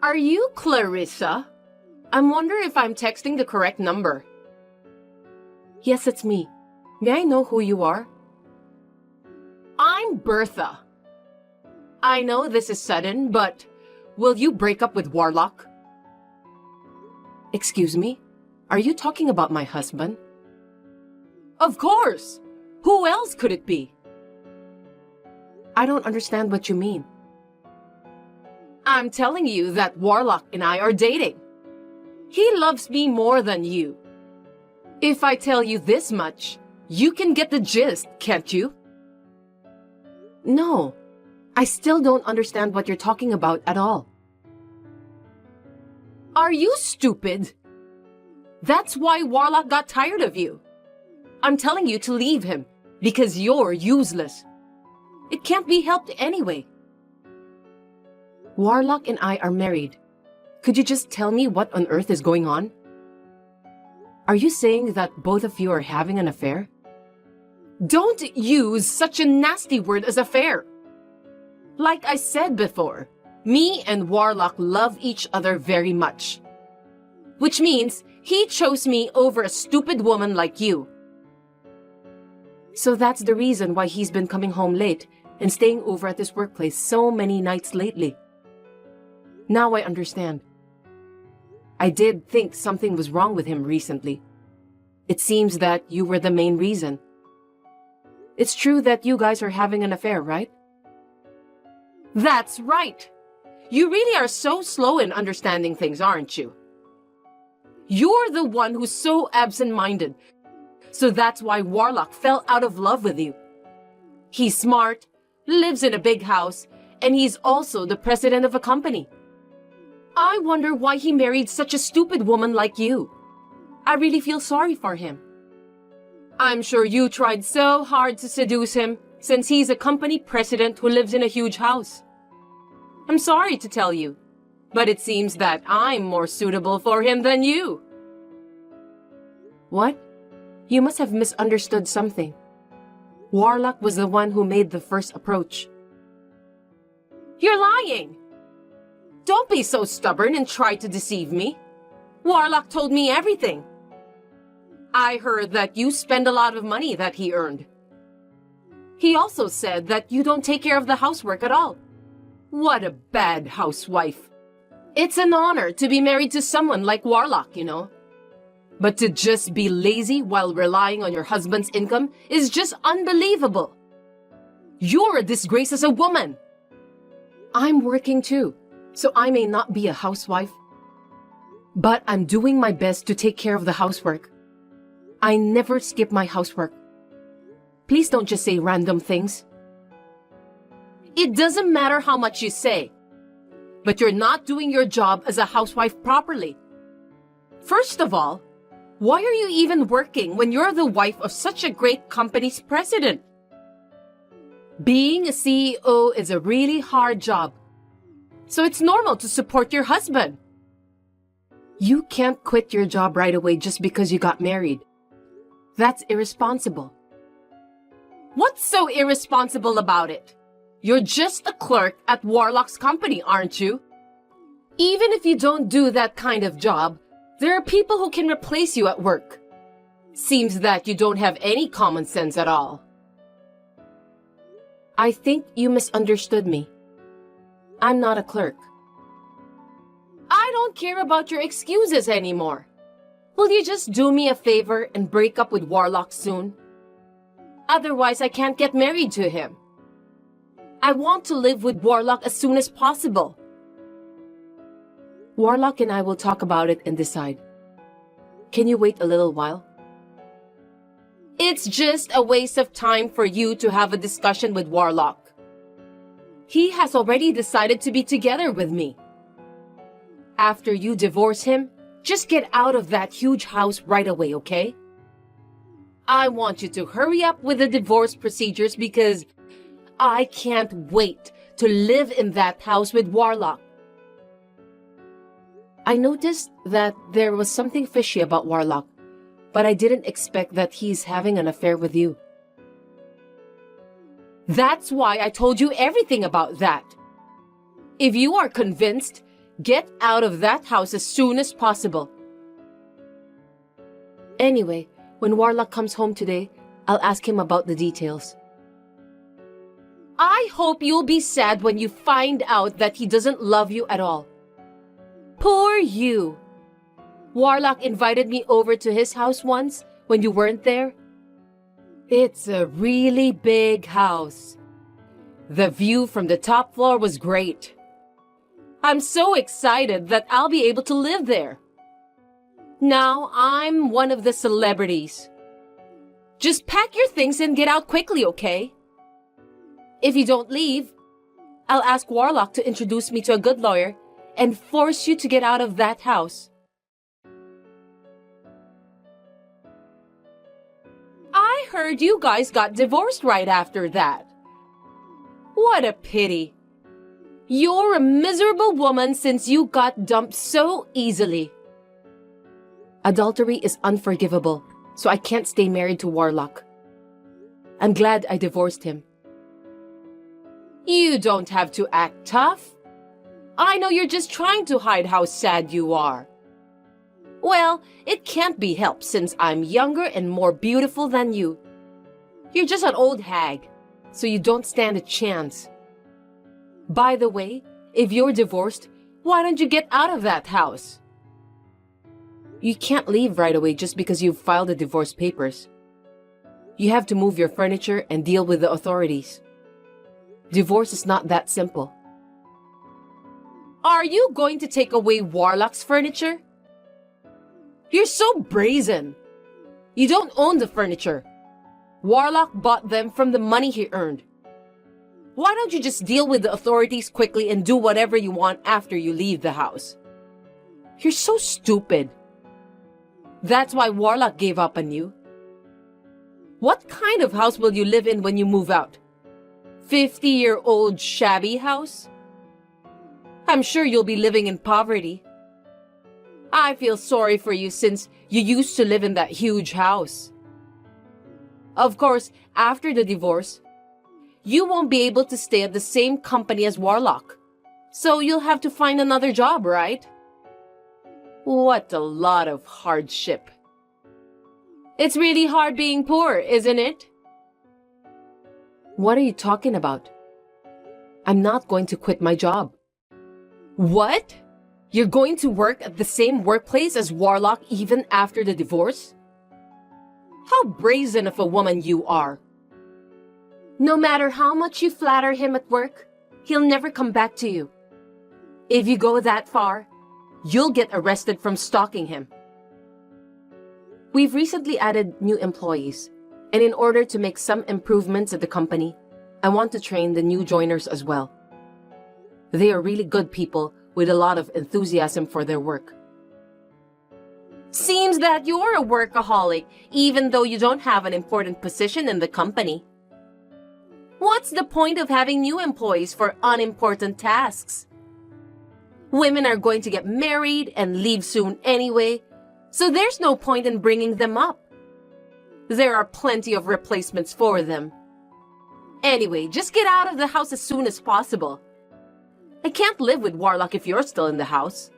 Are you Clarissa? I'm wondering if I'm texting the correct number. Yes, it's me. May I know who you are? I'm Bertha. I know this is sudden, but will you break up with Warlock? Excuse me? Are you talking about my husband? Of course! Who else could it be? I don't understand what you mean. I'm telling you that Warlock and I are dating. He loves me more than you. If I tell you this much, you can get the gist, can't you? No, I still don't understand what you're talking about at all. Are you stupid? That's why Warlock got tired of you. I'm telling you to leave him, because you're useless. It can't be helped anyway. Warlock and I are married. Could you just tell me what on earth is going on? Are you saying that both of you are having an affair? Don't use such a nasty word as affair. Like I said before, me and Warlock love each other very much. Which means he chose me over a stupid woman like you. So that's the reason why he's been coming home late and staying over at this workplace so many nights lately. Now I understand. I did think something was wrong with him recently. It seems that you were the main reason. It's true that you guys are having an affair, right? That's right! You really are so slow in understanding things, aren't you? You're the one who's so absent-minded. So that's why Warlock fell out of love with you. He's smart, lives in a big house, and he's also the president of a company. I wonder why he married such a stupid woman like you. I really feel sorry for him. I'm sure you tried so hard to seduce him, since he's a company president who lives in a huge house. I'm sorry to tell you, but it seems that I'm more suitable for him than you. What? You must have misunderstood something. Warlock was the one who made the first approach. You're lying! Don't be so stubborn and try to deceive me. Warlock told me everything. I heard that you spend a lot of money that he earned. He also said that you don't take care of the housework at all. What a bad housewife. It's an honor to be married to someone like Warlock, you know. But to just be lazy while relying on your husband's income is just unbelievable. You're a disgrace as a woman. I'm working too, so I may not be a housewife. But I'm doing my best to take care of the housework. I never skip my housework. Please don't just say random things. It doesn't matter how much you say, but you're not doing your job as a housewife properly. First of all, why are you even working when you're the wife of such a great company's president? Being a CEO is a really hard job, so it's normal to support your husband. You can't quit your job right away just because you got married. That's irresponsible. What's so irresponsible about it? You're just a clerk at Warlock's company, aren't you? Even if you don't do that kind of job, there are people who can replace you at work. Seems that you don't have any common sense at all. I think you misunderstood me. I'm not a clerk. I don't care about your excuses anymore. Will you just do me a favor and break up with Warlock soon? Otherwise, I can't get married to him. I want to live with Warlock as soon as possible. Warlock and I will talk about it and decide. Can you wait a little while? It's just a waste of time for you to have a discussion with Warlock. He has already decided to be together with me. After you divorce him, just get out of that huge house right away, okay? I want you to hurry up with the divorce procedures because I can't wait to live in that house with Warlock. I noticed that there was something fishy about Warlock, but I didn't expect that he's having an affair with you. That's why I told you everything about that. If you are convinced, get out of that house as soon as possible. Anyway, when Warlock comes home today, I'll ask him about the details. I hope you'll be sad when you find out that he doesn't love you at all. Poor you. Warlock invited me over to his house once when you weren't there. It's a really big house. The view from the top floor was great. I'm so excited that I'll be able to live there. Now I'm one of the celebrities. Just pack your things and get out quickly, okay? If you don't leave, I'll ask Warlock to introduce me to a good lawyer and force you to get out of that house. I heard you guys got divorced right after that. What a pity. You're a miserable woman since you got dumped so easily. Adultery is unforgivable, so I can't stay married to Warlock. I'm glad I divorced him. You don't have to act tough. I know you're just trying to hide how sad you are. Well, it can't be helped since I'm younger and more beautiful than you. You're just an old hag, so you don't stand a chance. By the way, if you're divorced, why don't you get out of that house? You can't leave right away just because you've filed the divorce papers. You have to move your furniture and deal with the authorities. Divorce is not that simple. Are you going to take away Warlock's furniture? You're so brazen. You don't own the furniture. Warlock bought them from the money he earned. Why don't you just deal with the authorities quickly and do whatever you want after you leave the house? You're so stupid. That's why Warlock gave up on you. What kind of house will you live in when you move out? 50-year-old shabby house? I'm sure you'll be living in poverty. I feel sorry for you since you used to live in that huge house. Of course, after the divorce, you won't be able to stay at the same company as Warlock. So you'll have to find another job, right? What a lot of hardship. It's really hard being poor, isn't it? What are you talking about? I'm not going to quit my job. What? You're going to work at the same workplace as Warlock even after the divorce? How brazen of a woman you are. No matter how much you flatter him at work, he'll never come back to you. If you go that far, you'll get arrested from stalking him. We've recently added new employees, and in order to make some improvements at the company, I want to train the new joiners as well. They are really good people with a lot of enthusiasm for their work. Seems that you're a workaholic, even though you don't have an important position in the company. What's the point of having new employees for unimportant tasks? Women are going to get married and leave soon anyway, so there's no point in bringing them up. There are plenty of replacements for them. Anyway, just get out of the house as soon as possible. I can't live with Warlock if you're still in the house.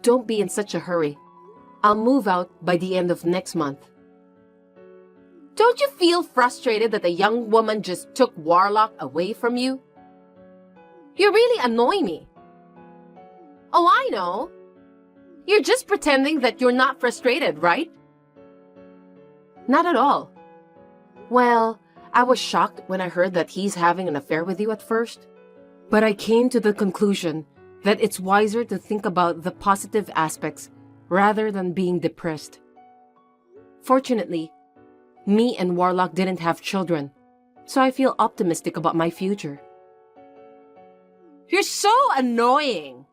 Don't be in such a hurry. I'll move out by the end of next month. Don't you feel frustrated that the young woman just took Warlock away from you? You really annoy me. Oh, I know. You're just pretending that you're not frustrated, right? Not at all. Well, I was shocked when I heard that he's having an affair with you at first. But I came to the conclusion that it's wiser to think about the positive aspects rather than being depressed. Fortunately, me and Warlock didn't have children, so I feel optimistic about my future. You're so annoying.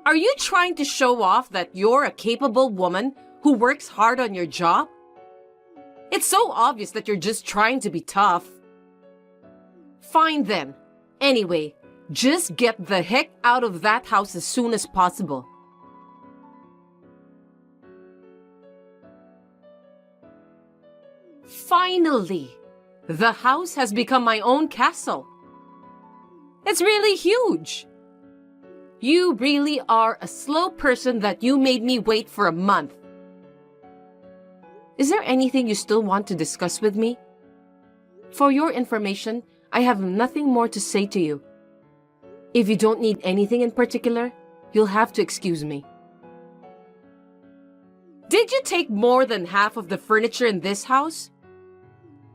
Are you trying to show off that you're a capable woman who works hard on your job? It's so obvious that you're just trying to be tough. Fine then. Anyway, just get the heck out of that house as soon as possible. Finally, the house has become my own castle. It's really huge. You really are a slow person that you made me wait for a month. Is there anything you still want to discuss with me? For your information, I have nothing more to say to you. If you don't need anything in particular, you'll have to excuse me. Did you take more than half of the furniture in this house?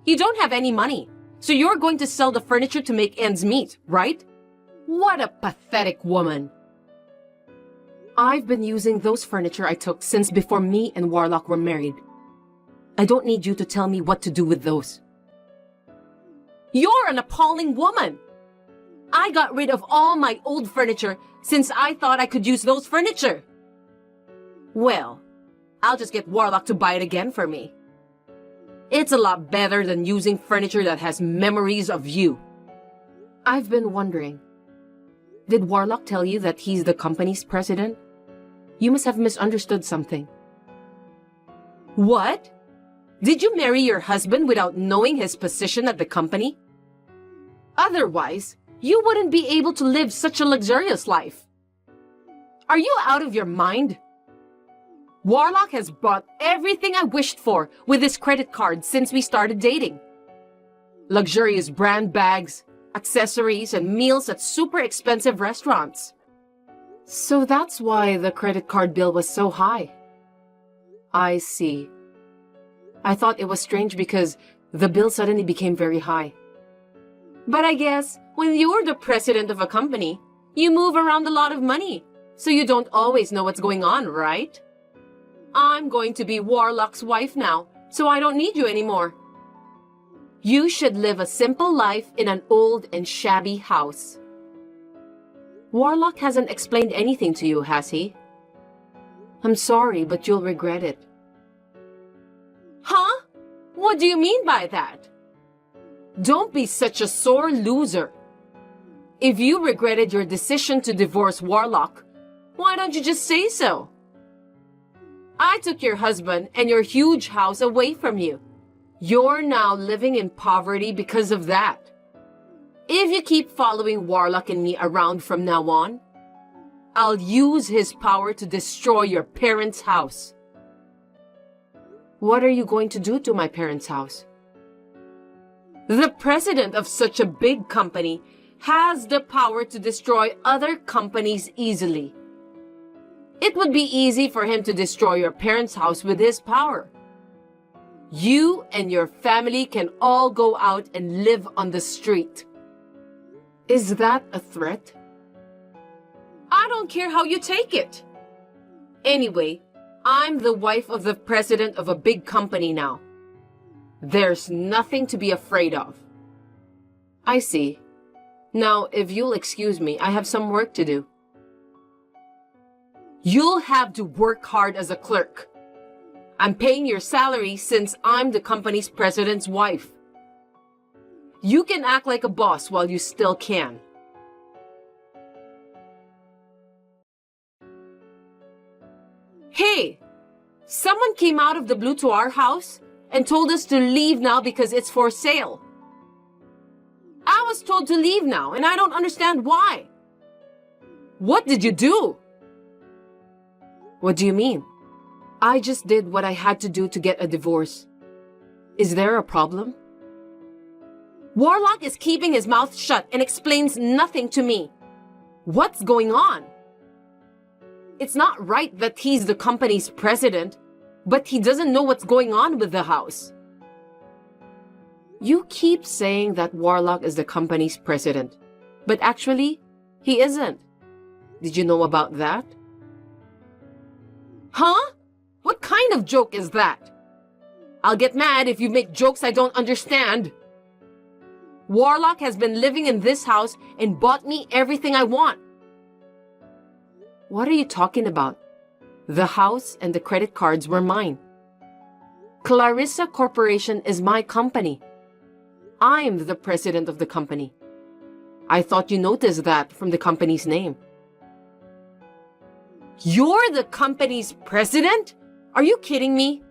You don't have any money, so you're going to sell the furniture to make ends meet, right? What a pathetic woman. I've been using those furniture I took since before me and Warlock were married. I don't need you to tell me what to do with those. You're an appalling woman. I got rid of all my old furniture since I thought I could use those furniture. Well, I'll just get Warlock to buy it again for me. It's a lot better than using furniture that has memories of you. I've been wondering, did Warlock tell you that he's the company's president? You must have misunderstood something. What? Did you marry your husband without knowing his position at the company? Otherwise, you wouldn't be able to live such a luxurious life. Are you out of your mind? Warlock has bought everything I wished for with his credit card since we started dating. Luxurious brand bags, accessories, and meals at super expensive restaurants. So that's why the credit card bill was so high. I see. I thought it was strange because the bill suddenly became very high. But I guess when you're the president of a company, you move around a lot of money, so you don't always know what's going on, right? I'm going to be Warlock's wife now, so I don't need you anymore. You should live a simple life in an old and shabby house. Warlock hasn't explained anything to you, has he? I'm sorry, but you'll regret it. Huh? What do you mean by that? Don't be such a sore loser. If you regretted your decision to divorce Warlock, why don't you just say so? I took your husband and your huge house away from you. You're now living in poverty because of that. If you keep following Warlock and me around from now on, I'll use his power to destroy your parents' house. What are you going to do to my parents' house? The president of such a big company has the power to destroy other companies easily. It would be easy for him to destroy your parents' house with his power. You and your family can all go out and live on the street. Is that a threat? I don't care how you take it. Anyway, I'm the wife of the president of a big company now. There's nothing to be afraid of. I see. Now, if you'll excuse me, I have some work to do. You'll have to work hard as a clerk. I'm paying your salary since I'm the company's president's wife. You can act like a boss while you still can. Hey, someone came out of the blue to our house and told us to leave now because it's for sale. I was told to leave now and I don't understand why. What did you do? What do you mean? I just did what I had to do to get a divorce. Is there a problem? Warlock is keeping his mouth shut and explains nothing to me. What's going on? It's not right that he's the company's president, but he doesn't know what's going on with the house. You keep saying that Warlock is the company's president, but actually, he isn't. Did you know about that? Huh? What kind of joke is that? I'll get mad if you make jokes I don't understand. Warlock has been living in this house and bought me everything I want. What are you talking about? The house and the credit cards were mine. Clarissa Corporation is my company. I'm the president of the company. I thought you noticed that from the company's name. You're the company's president? Are you kidding me?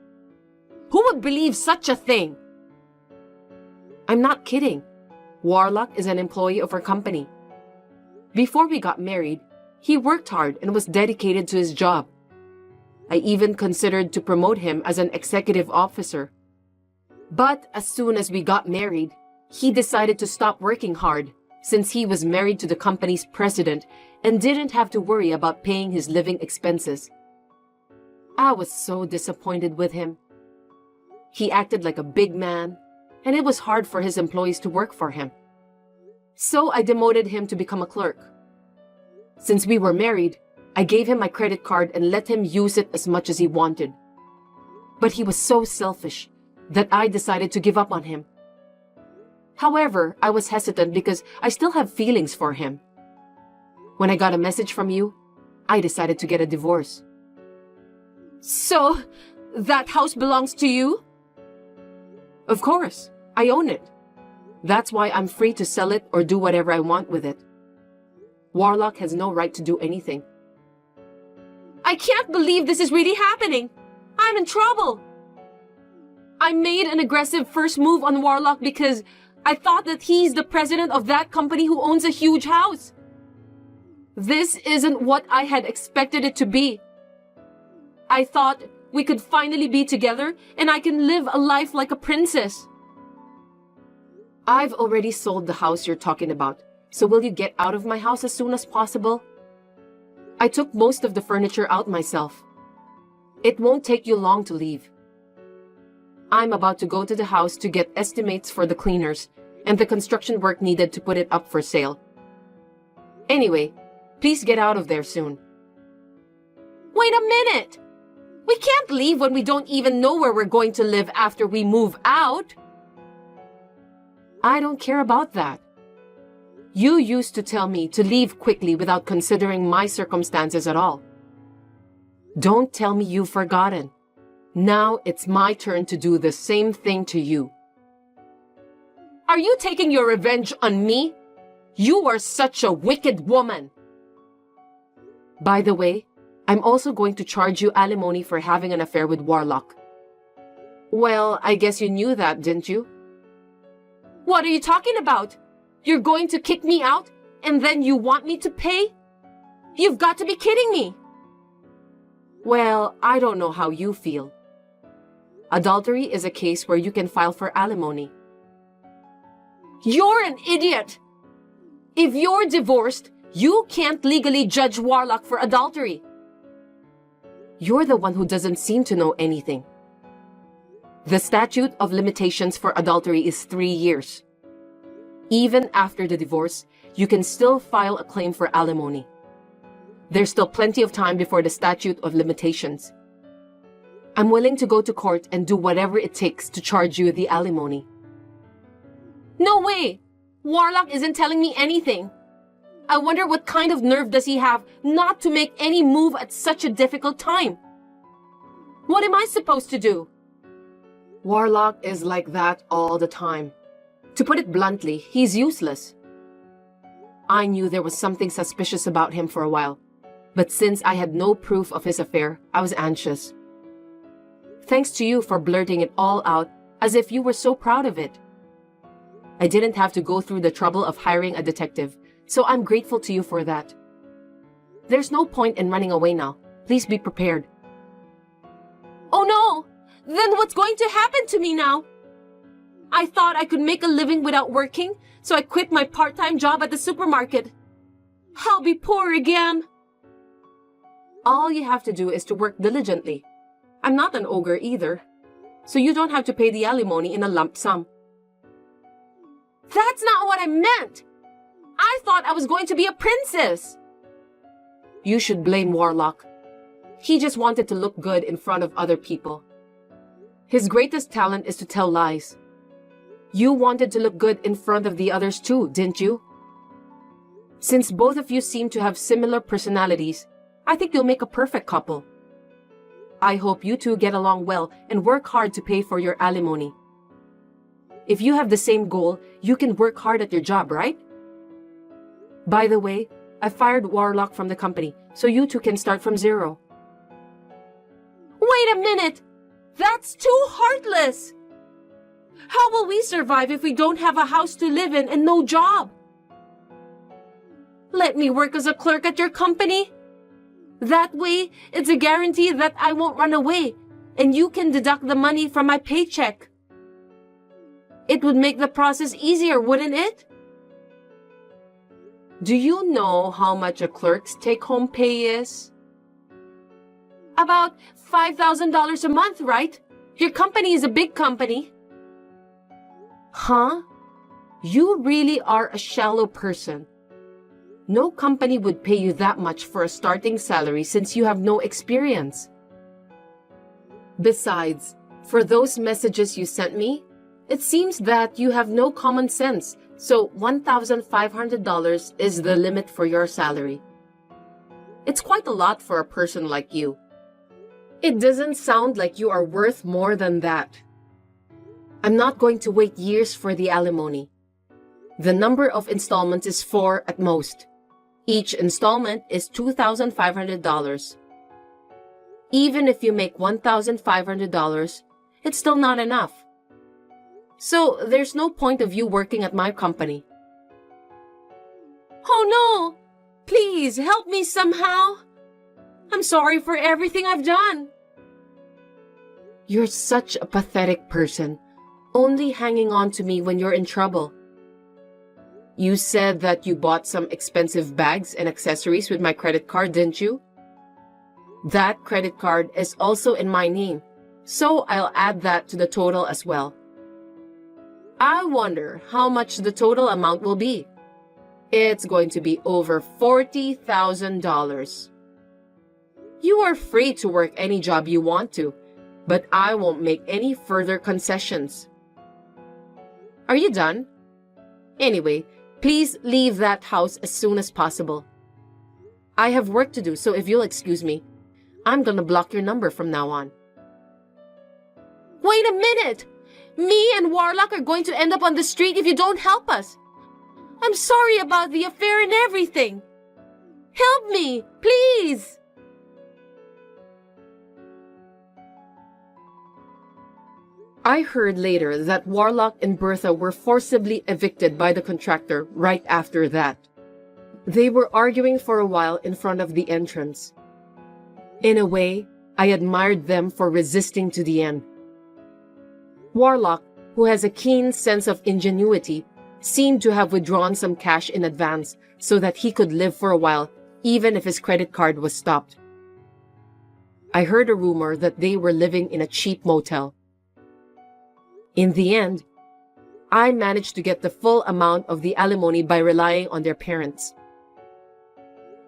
Who would believe such a thing? I'm not kidding. Warlock is an employee of our company. Before we got married, He worked hard and was dedicated to his job. I even considered to promote him as an executive officer. But as soon as we got married, he decided to stop working hard since he was married to the company's president and didn't have to worry about paying his living expenses. I was so disappointed with him. He acted like a big man, and it was hard for his employees to work for him. So I demoted him to become a clerk. Since we were married, I gave him my credit card and let him use it as much as he wanted. But he was so selfish that I decided to give up on him. However, I was hesitant because I still have feelings for him. When I got a message from you, I decided to get a divorce. So, that house belongs to you? Of course, I own it. That's why I'm free to sell it or do whatever I want with it. Warlock has no right to do anything. I can't believe this is really happening. I'm in trouble. I made an aggressive first move on Warlock because I thought that he's the president of that company who owns a huge house. This isn't what I had expected it to be. I thought we could finally be together and I can live a life like a princess. I've already sold the house you're talking about, so will you get out of my house as soon as possible? I took most of the furniture out myself. It won't take you long to leave. I'm about to go to the house to get estimates for the cleaners and the construction work needed to put it up for sale. Anyway, please get out of there soon. Wait a minute! We can't leave when we don't even know where we're going to live after we move out. I don't care about that. You used to tell me to leave quickly without considering my circumstances at all. Don't tell me you've forgotten. Now it's my turn to do the same thing to you. Are you taking your revenge on me? You are such a wicked woman. By the way, I'm also going to charge you alimony for having an affair with Warlock. Well, I guess you knew that, didn't you? What are you talking about? You're going to kick me out and then you want me to pay? You've got to be kidding me. Well, I don't know how you feel. Adultery is a case where you can file for alimony. You're an idiot! If you're divorced, you can't legally judge Warlock for adultery. You're the one who doesn't seem to know anything. The statute of limitations for adultery is 3 years. Even after the divorce, you can still file a claim for alimony. There's still plenty of time before the statute of limitations. I'm willing to go to court and do whatever it takes to charge you the alimony. No way! Warlock isn't telling me anything. I wonder what kind of nerve does he have not to make any move at such a difficult time? What am I supposed to do? Warlock is like that all the time. To put it bluntly, he's useless. I knew there was something suspicious about him for a while, but since I had no proof of his affair, I was anxious. Thanks to you for blurting it all out as if you were so proud of it. I didn't have to go through the trouble of hiring a detective, so I'm grateful to you for that. There's no point in running away now. Please be prepared. Oh no! Then what's going to happen to me now? I thought I could make a living without working, so I quit my part-time job at the supermarket. I'll be poor again. All you have to do is to work diligently. I'm not an ogre either, so you don't have to pay the alimony in a lump sum. That's not what I meant! I thought I was going to be a princess! You should blame Warlock. He just wanted to look good in front of other people. His greatest talent is to tell lies. You wanted to look good in front of the others too, didn't you? Since both of you seem to have similar personalities, I think you'll make a perfect couple. I hope you two get along well and work hard to pay for your alimony. If you have the same goal, you can work hard at your job, right? By the way, I fired Warlock from the company, so you two can start from zero. Wait a minute! That's too heartless! How will we survive if we don't have a house to live in and no job? Let me work as a clerk at your company. That way, it's a guarantee that I won't run away, and you can deduct the money from my paycheck. It would make the process easier, wouldn't it? Do you know how much a clerk's take-home pay is? About $5,000 a month, right? Your company is a big company. Huh? You really are a shallow person. No company would pay you that much for a starting salary since you have no experience. Besides, for those messages you sent me, it seems that you have no common sense, so $1,500 is the limit for your salary. It's quite a lot for a person like you. It doesn't sound like you are worth more than that. I'm not going to wait years for the alimony. The number of installments is 4 at most. Each installment is $2,500. Even if you make $1,500, it's still not enough. So there's no point of you working at my company. Oh no! Please help me somehow. I'm sorry for everything I've done. You're such a pathetic person, only hanging on to me when you're in trouble. You said that you bought some expensive bags and accessories with my credit card, didn't you? That credit card is also in my name, so I'll add that to the total as well. I wonder how much the total amount will be. It's going to be over $40,000. You are free to work any job you want to, but I won't make any further concessions. Are you done? Anyway, please leave that house as soon as possible. I have work to do, so if you'll excuse me, I'm gonna block your number from now on. Wait a minute! Me and Warlock are going to end up on the street if you don't help us. I'm sorry about the affair and everything. Help me, please! I heard later that Warlock and Bertha were forcibly evicted by the contractor right after that. They were arguing for a while in front of the entrance. In a way, I admired them for resisting to the end. Warlock, who has a keen sense of ingenuity, seemed to have withdrawn some cash in advance so that he could live for a while even if his credit card was stopped. I heard a rumor that they were living in a cheap motel. In the end, I managed to get the full amount of the alimony by relying on their parents.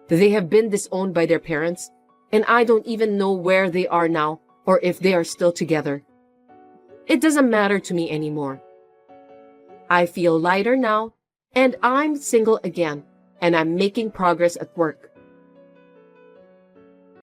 They have been disowned by their parents, and I don't even know where they are now or if they are still together. It doesn't matter to me anymore. I feel lighter now, and I'm single again, and I'm making progress at work.